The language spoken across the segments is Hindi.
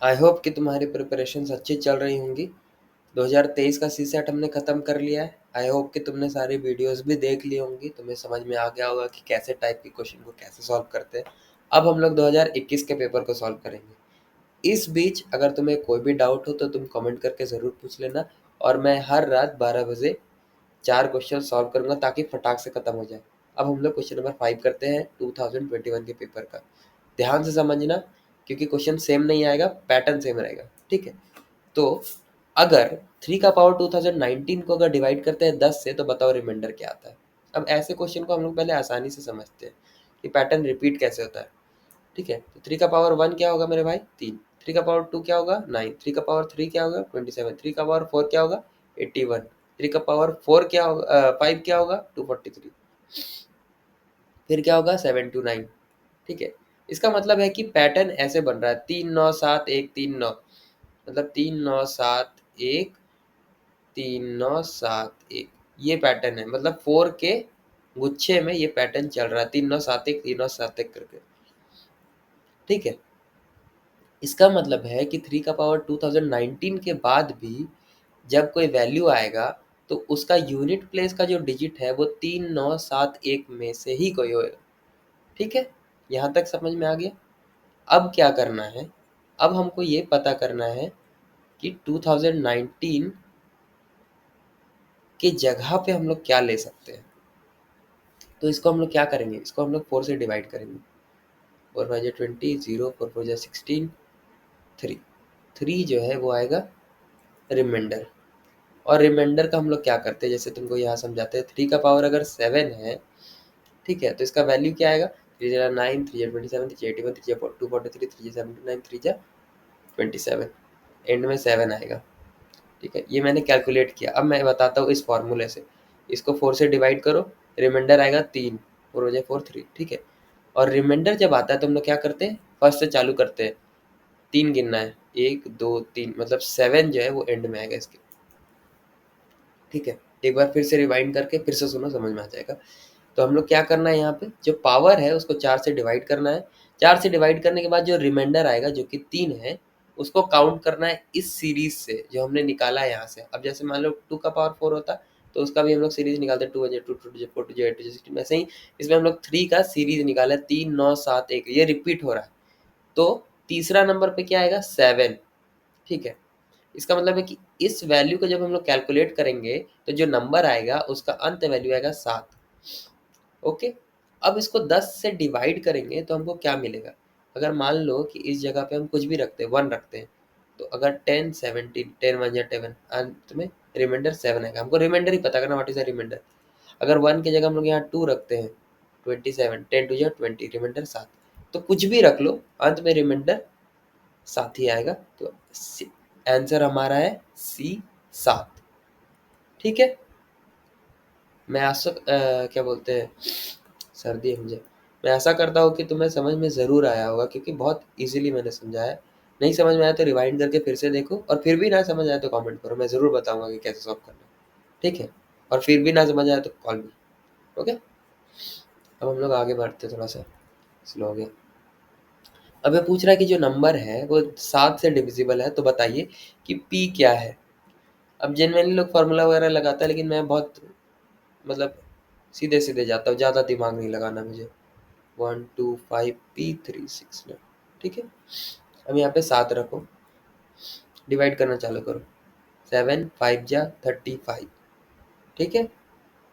आई होप कि तुम्हारी प्रिपरेशंस अच्छी चल रही होंगी। 2023 का सीसेट हमने ख़त्म कर लिया है। आई होप कि तुमने सारी वीडियोस भी देख ली होंगी, तुम्हें समझ में आ गया होगा कि कैसे टाइप के क्वेश्चन को कैसे सॉल्व करते हैं। अब हम लोग 2021 के पेपर को सॉल्व करेंगे। इस बीच अगर तुम्हें कोई भी डाउट हो तो तुम कमेंट करके ज़रूर पूछ लेना, और मैं हर रात 12 बजे 4 क्वेश्चन सॉल्व करूँगा ताकि फटाक से ख़त्म हो जाए। अब हम लोग क्वेश्चन नंबर 5 करते हैं 2021 के पेपर का। ध्यान से समझना, क्योंकि क्वेश्चन सेम नहीं आएगा, पैटर्न सेम रहेगा। ठीक है, तो अगर 3 का पावर 2019 को अगर डिवाइड करते हैं 10 से, तो बताओ रिमाइंडर क्या आता है। अब ऐसे क्वेश्चन को हम लोग पहले आसानी से समझते हैं कि पैटर्न रिपीट कैसे होता है। ठीक है, तो 3 का पावर 1 क्या होगा मेरे भाई, 3। 3 का पावर 2 क्या होगा, 9। 3 का पावर 3 क्या होगा, 27। 3 का पावर 4 क्या होगा, 81। 3 का पावर 4 क्या होगा, 5 क्या होगा, 243। फिर क्या होगा, 729। ठीक है, इसका मतलब है कि पैटर्न ऐसे बन रहा है, 3 9 7 1 3 9, मतलब 3 9 7 1 3 9 7 1, ये पैटर्न है। मतलब 4 के गुच्छे में ये पैटर्न चल रहा है, 3 9 7 1 3 9 7 1 करके। ठीक है, इसका मतलब है कि 3 का पावर 2019 के बाद भी जब कोई वैल्यू आएगा, तो उसका यूनिट प्लेस का जो डिजिट है वो 3 9 7 1 में से ही कोई होएगा। ठीक है, यहाँ तक समझ में आ गया। अब क्या करना है, अब हमको ये पता करना है कि 2019 की जगह पे हम लोग क्या ले सकते हैं। तो इसको हम लोग क्या करेंगे, इसको हम लोग 4 से डिवाइड करेंगे। 4 5 20, 0 4 4 16, 3। 3 जो है वो आएगा रिमाइंडर। और रिमाइंडर का हम लोग क्या करते हैं, जैसे तुमको यहाँ समझाते हैं। 3 का पावर अगर 7 है, ठीक है, तो इसका वैल्यू क्या आएगा, 3 जा 9, 3 जा 27, 3 जा 81, 3 जा 243, 3 जा 79, 3 जा 27, एंड में 7 आएगा। ठीक है, ये मैंने कैलकुलेट किया। अब मैं बताता हूँ इस फॉर्मूले से। इसको 4 से डिवाइड करो, रिमाइंडर आएगा 3। 4 हो जाए 4 3। ठीक है, और रिमाइंडर जब आता है तो हम लोग क्या करते हैं, फर्स्ट से चालू करते हैं। 3 गिनना है, 1 2 3, मतलब 7 जो है वो एंड में आएगा इसके। ठीक है, एक बार फिर से रिवाइंड करके फिर से सुनो, समझ में आ जाएगा। तो हम लोग क्या करना है, यहाँ पे जो पावर है उसको 4 से डिवाइड करना है। 4 से डिवाइड करने के बाद जो रिमाइंडर आएगा जो कि 3 है, उसको काउंट करना है इस सीरीज से जो हमने निकाला है यहाँ से। अब जैसे मान लो 2 का पावर 4 होता, तो उसका भी हम लोग सीरीज निकालते हैं, 2 बजे 2 2 4 2 8 16। वैसे ही इसमें हम लोग 3 का सीरीज निकाला है, 3 9 7 1, ये रिपीट हो रहा है। तो तीसरा नंबर पे क्या आएगा, 7। ठीक है, इसका मतलब है कि इस वैल्यू को जब हम लोग कैलकुलेट करेंगे, तो जो नंबर आएगा उसका अंत वैल्यू आएगा 7। ओके, अब इसको 10 से डिवाइड करेंगे तो हमको क्या मिलेगा। अगर मान लो कि इस जगह पे हम कुछ भी रखते हैं, 1 रखते हैं, तो अगर 10 17, 10 1 जा 10, अंत में रिमाइंडर 7 आएगा। हमको रिमाइंडर ही पता करना, व्हाट इज द रिमाइंडर। अगर 1 की जगह हम लोग यहाँ 2 रखते हैं, 27, 10 2 जा 20, रिमाइंडर 7। तो कुछ भी रख लो, अंत में रिमाइंडर 7 ही आएगा। तो आंसर हमारा है सी, 7। ठीक है, मैं आशा क्या बोलते हैं, सर्दी है मुझे। मैं आशा करता हूँ कि तुम्हें समझ में ज़रूर आया होगा, क्योंकि बहुत ईज़िली मैंने समझाया है। नहीं समझ में आया तो रिवाइंड करके फिर से देखो, और फिर भी ना समझ आया तो कमेंट करो, मैं ज़रूर बताऊँगा कि कैसे सॉल्व करना है। ठीक है, और फिर भी ना समझ आया तो कॉल मी। ओके, अब हम लोग आगे बढ़ते, थोड़ा सा स्लो हो गया। अब ये पूछ रहा है कि जो नंबर है वो 7 से डिविजिबल है, तो बताइए कि पी क्या है। अब जनरली लोग फार्मूला वगैरह लगाता है, लेकिन मैं बहुत मतलब सीधे सीधे जाता हूँ, ज़्यादा दिमाग नहीं लगाना मुझे। 1 2 5 पी 3 6 9। ठीक है, अब यहाँ पे 7 रखो, डिवाइड करना चालू करो। 7 5 जा 35। ठीक है,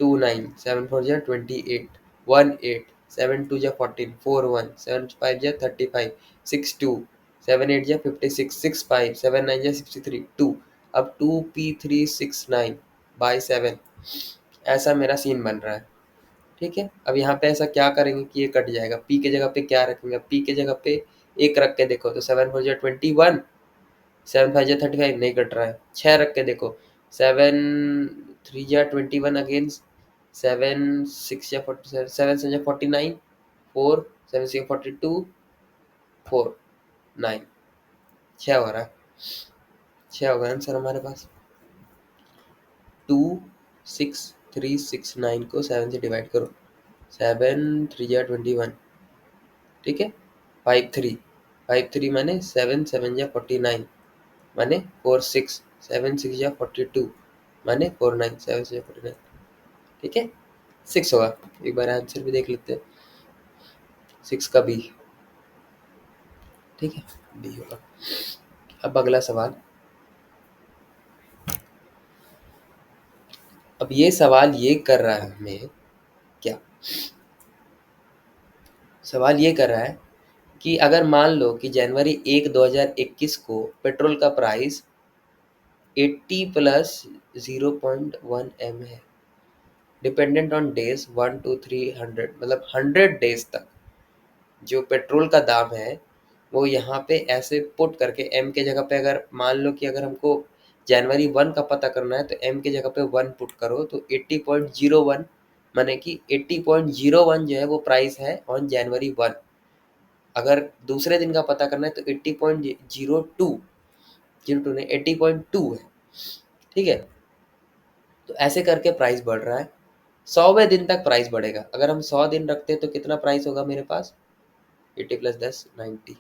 2 9, 7 4 जा 28, 1 8, 7 2 जा 14, 4 1, 7 5 जा 35, 6 2, 7 8 जा 56, 6 5, 7 9 जा 63, 2। अब 2 पी 3 6 9 बाई 7, ऐसा मेरा सीन बन रहा है। ठीक है, अब यहाँ पे ऐसा क्या करेंगे कि ये कट जाएगा। पी के जगह पे क्या रखेंगे, पी के जगह पे 1 रख के देखो तो 7 4 जा 21, 7 5 जा 35, नहीं कट रहा है। 6 रख के देखो, 7 3 जा 21 अगेन, 7 6 जा 47, 7 7 जा 49, 4 7 6 42, 4 9, 6 हो रहा है। 6 होगा आंसर हमारे पास। 2 6 3 6 9 को 7 से डिवाइड करो, 7 3 जा 21। ठीक है, 5 3, 53 माने 7 7 जा 49 माने 46 7 6 जा 42 माने 49 7 6 49, ठीक है 6 होगा। एक बार आंसर भी देख लेते हैं, 6 का बी, ठीक है बी होगा। अब अगला सवाल, अब ये सवाल ये कर रहा है हमें क्या, सवाल ये कर रहा है कि अगर मान लो कि जनवरी 1 2021 को पेट्रोल का प्राइस 80 प्लस 0.1 एम है, डिपेंडेंट ऑन डेज 1 2 300, मतलब 100 डेज तक जो पेट्रोल का दाम है वो यहाँ पे ऐसे पुट करके एम के जगह पे, अगर मान लो कि अगर हमको जनवरी 1 का पता करना है तो एम के जगह पे 1 पुट करो तो 80.01, माने कि 80.01 जो है वो प्राइस है ऑन जनवरी 1। अगर दूसरे दिन का पता करना है तो 80.02, 02 ने 80.2 है, ठीक है। तो ऐसे करके प्राइस बढ़ रहा है, 100वें दिन तक प्राइस बढ़ेगा। अगर हम 100 दिन रखते हैं तो कितना प्राइस होगा मेरे पास, 80 प्लस 10 90,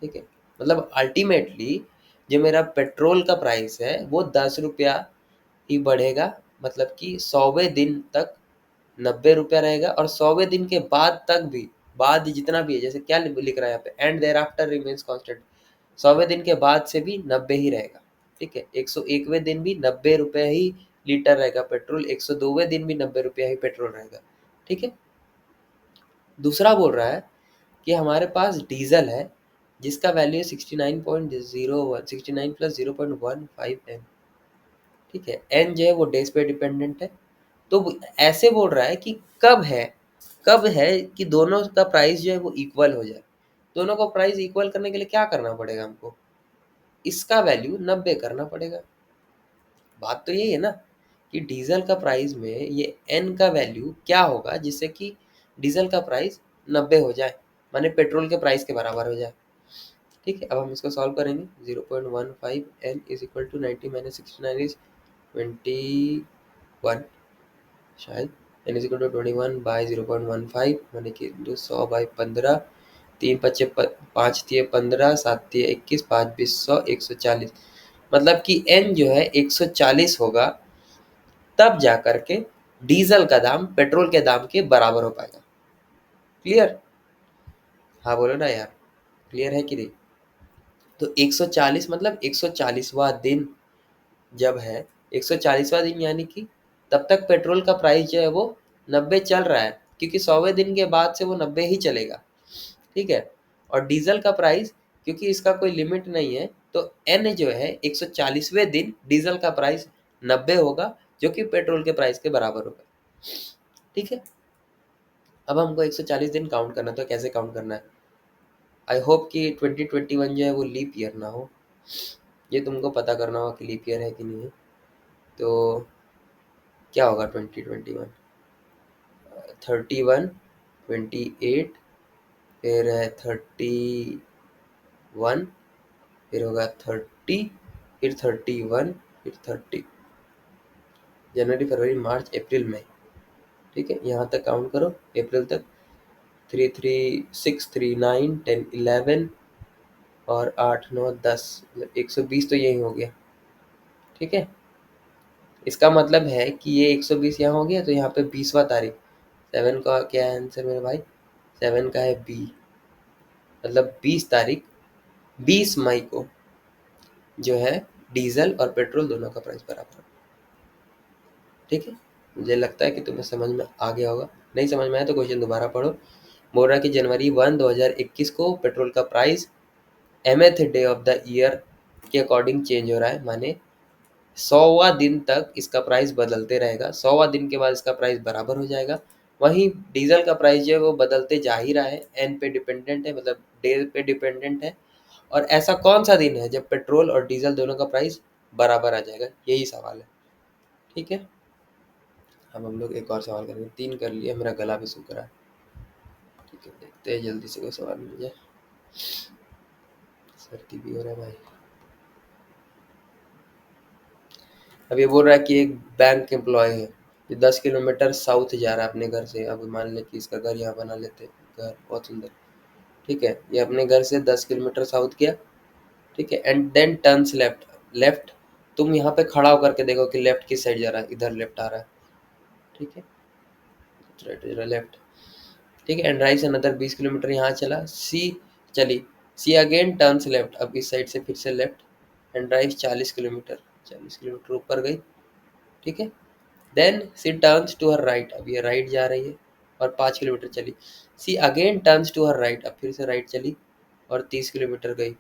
ठीक है। मतलब अल्टीमेटली जो मेरा पेट्रोल का प्राइस है वो 10 रुपया ही बढ़ेगा, मतलब कि 100वें दिन तक 90 रुपया रहेगा, और 100वें दिन के बाद तक भी, बाद जितना भी है, जैसे क्या लिख रहा है यहाँ पे, and thereafter remains constant, 100वें दिन के बाद से भी 90 ही रहेगा, ठीक है। 101वें दिन भी 90 रुपया ही लीटर रहेगा पेट्रोल, 102वें दिन भी 90 रुपया ही पेट्रोल रहेगा, ठीक है। दूसरा बोल रहा है कि हमारे पास डीजल है जिसका वैल्यू 69.01, 69 प्लस 0.15 एन, ठीक है। एन जो है वो डेज पे डिपेंडेंट है। तो ऐसे बोल रहा है कि कब है कि दोनों का प्राइस जो है वो इक्वल हो जाए। दोनों का प्राइस इक्वल करने के लिए क्या करना पड़ेगा हमको, इसका वैल्यू 90 करना पड़ेगा। बात तो यही है ना कि डीजल का प्राइस में ये एन का वैल्यू क्या होगा जिससे कि डीजल का प्राइस 90 हो जाए, माने पेट्रोल के प्राइस के बराबर हो जाए, ठीक है। अब हम इसको सॉल्व करेंगे, 0.15 N is equal to 90 minus 69 is 21, शायद N is equal to 21 by 0.15 माने कि 100 बाई 15, 3 पच्चे 5 तिये 15, 7 तिये 21, 5 बीस 100, 140, मतलब कि एन जो है 140 होगा, तब जा करके डीजल का दाम पेट्रोल के दाम के बराबर हो पाएगा। क्लियर, हाँ बोलो ना यार, क्लियर है कि नहीं। तो 140 मतलब 140वां दिन जब है, 140वां दिन यानी कि तब तक पेट्रोल का प्राइस जो है वो 90 चल रहा है, क्योंकि 100वें दिन के बाद से वो 90 ही चलेगा, ठीक है। और डीजल का प्राइस, क्योंकि इसका कोई लिमिट नहीं है, तो एन जो है 140वें दिन डीजल का प्राइस 90 होगा, जो कि पेट्रोल के प्राइस के बराबर होगा, ठीक है। अब हमको 140 दिन काउंट करना, तो कैसे काउंट करना है, आई होप कि 2021 जो है वो लीप ईयर ना हो, ये तुमको पता करना होगा कि लीप ईयर है कि नहीं है। तो क्या होगा 2021, 31, 28, फिर है 31, फिर होगा 30, फिर 31, फिर 30, जनवरी फरवरी मार्च अप्रैल मई, ठीक है। यहाँ तक काउंट करो अप्रैल तक, 3 3 6 3 9 10 11 और 8 9 10, 120 तो यही हो गया, ठीक है। इसका मतलब है कि ये 120 यहाँ हो गया, तो यहाँ पे 20वां तारीख, 7 का क्या है आंसर मेरे भाई, 7 का है बी, मतलब 20 तारीख, 20 मई को जो है डीजल और पेट्रोल दोनों का प्राइस बराबर है, ठीक है। मुझे लगता है कि तुम्हें समझ में आ गया होगा, नहीं समझ में आया तो क्वेश्चन दोबारा पढ़ो। बोल रहा है कि जनवरी 1 2021 को पेट्रोल का price mth day of the year के अकॉर्डिंग चेंज हो रहा है, माने 100वां दिन तक इसका प्राइस बदलते रहेगा, 100वां दिन के बाद इसका प्राइस बराबर हो जाएगा। वहीं डीजल का प्राइस जो है वो बदलते जा ही रहा है, एन पे डिपेंडेंट है, मतलब डे पे डिपेंडेंट है। और ऐसा कौन सा दिन है जब पेट्रोल और डीजल दोनों का प्राइस बराबर आ जाएगा, यही सवाल है, ठीक है। अब हम लोग एक और सवाल करेंगे, 3 कर लिया, मेरा गला भी सूख रहा है, ठीक है। देखते हैं जल्दी से कोई सवाल मिल जाए, सर्दी भी हो रहा है भाई। अब ये बोल रहा है कि एक बैंक एम्प्लॉय है जो 10 किलोमीटर साउथ जा रहा है अपने घर से। अब मान ले कि इसका घर यहाँ बना लेते हैं, घर बहुत सुंदर, ठीक है, ये अपने घर से 10 किलोमीटर साउथ गया, ठीक है, and then turns left. Left, तुम यहाँ पे खड़ा होकर के देखो कि लेफ्ट किस साइड जा रहा है, इधर लेफ्ट आ रहा है, ठीक है, राइट लेफ्ट, ठीक है, एंड राइट अनदर 20 किलोमीटर यहाँ चला, सी चली, सी अगेन टर्न्स लेफ्ट, अब इस साइड से फिर से left and right 40 kilometre, 40 kilometre ऊपर गई, ठीक है, then she turns to her right, अब ये राइट जा रही है और 5 किलोमीटर चली, she again turns to her right, अब फिर से राइट चली और 30 किलोमीटर गई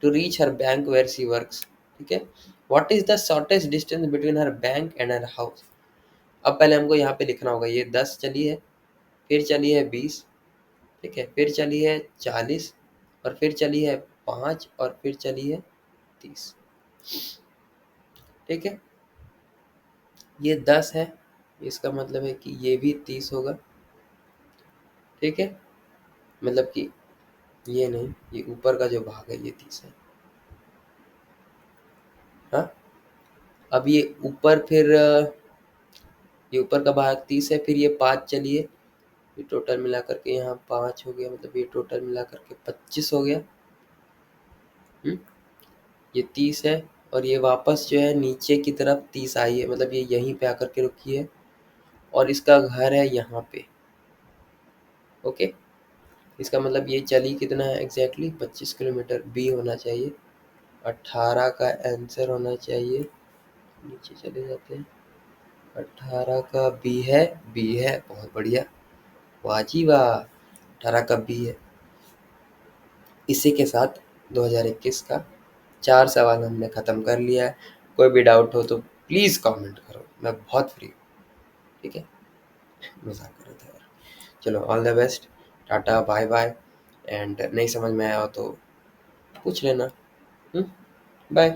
to reach her bank where she works, ठीक है, what is the shortest distance between her bank and her house. अब पहले हमको यहाँ पे लिखना होगा, ये 10 चली है, फिर चली है 20, ठीक है, फिर चली है 40 और फिर चली है 5 और फिर चली है 30, ठीक है, ये 10 है, इसका मतलब है कि ये भी 30 होगा, ठीक है, मतलब कि ये नहीं, ये ऊपर का जो भाग है ये 30 है, हाँ, अब ये ऊपर फिर ये ऊपर का भाग 30 है, फिर ये 5 चलिए, ये टोटल मिला करके यहाँ 5 हो गया, मतलब ये टोटल मिला करके 25 हो गया, हम्म, ये 30 है और ये वापस जो है नीचे की तरफ 30 आई है, मतलब ये यहीं पे आकर के रुकी है और इसका घर है यहाँ पे, ओके, इसका मतलब ये चली कितना है एग्जैक्टली 25 किलोमीटर, बी होना चाहिए, 18 का आंसर होना चाहिए, नीचे चले जाते हैं, 18 का बी है, बी है, बहुत बढ़िया, वाह जी वाह, 18 का बी है। इसी के साथ 2021 का 4 सवाल हमने ख़त्म कर लिया है, कोई भी डाउट हो तो प्लीज़ कमेंट करो, मैं बहुत फ्री हूँ, ठीक है, मजाक कर रहा था यार, चलो all the best, tata bye bye, and नहीं समझ में आया हो तो पूछ लेना, बाय।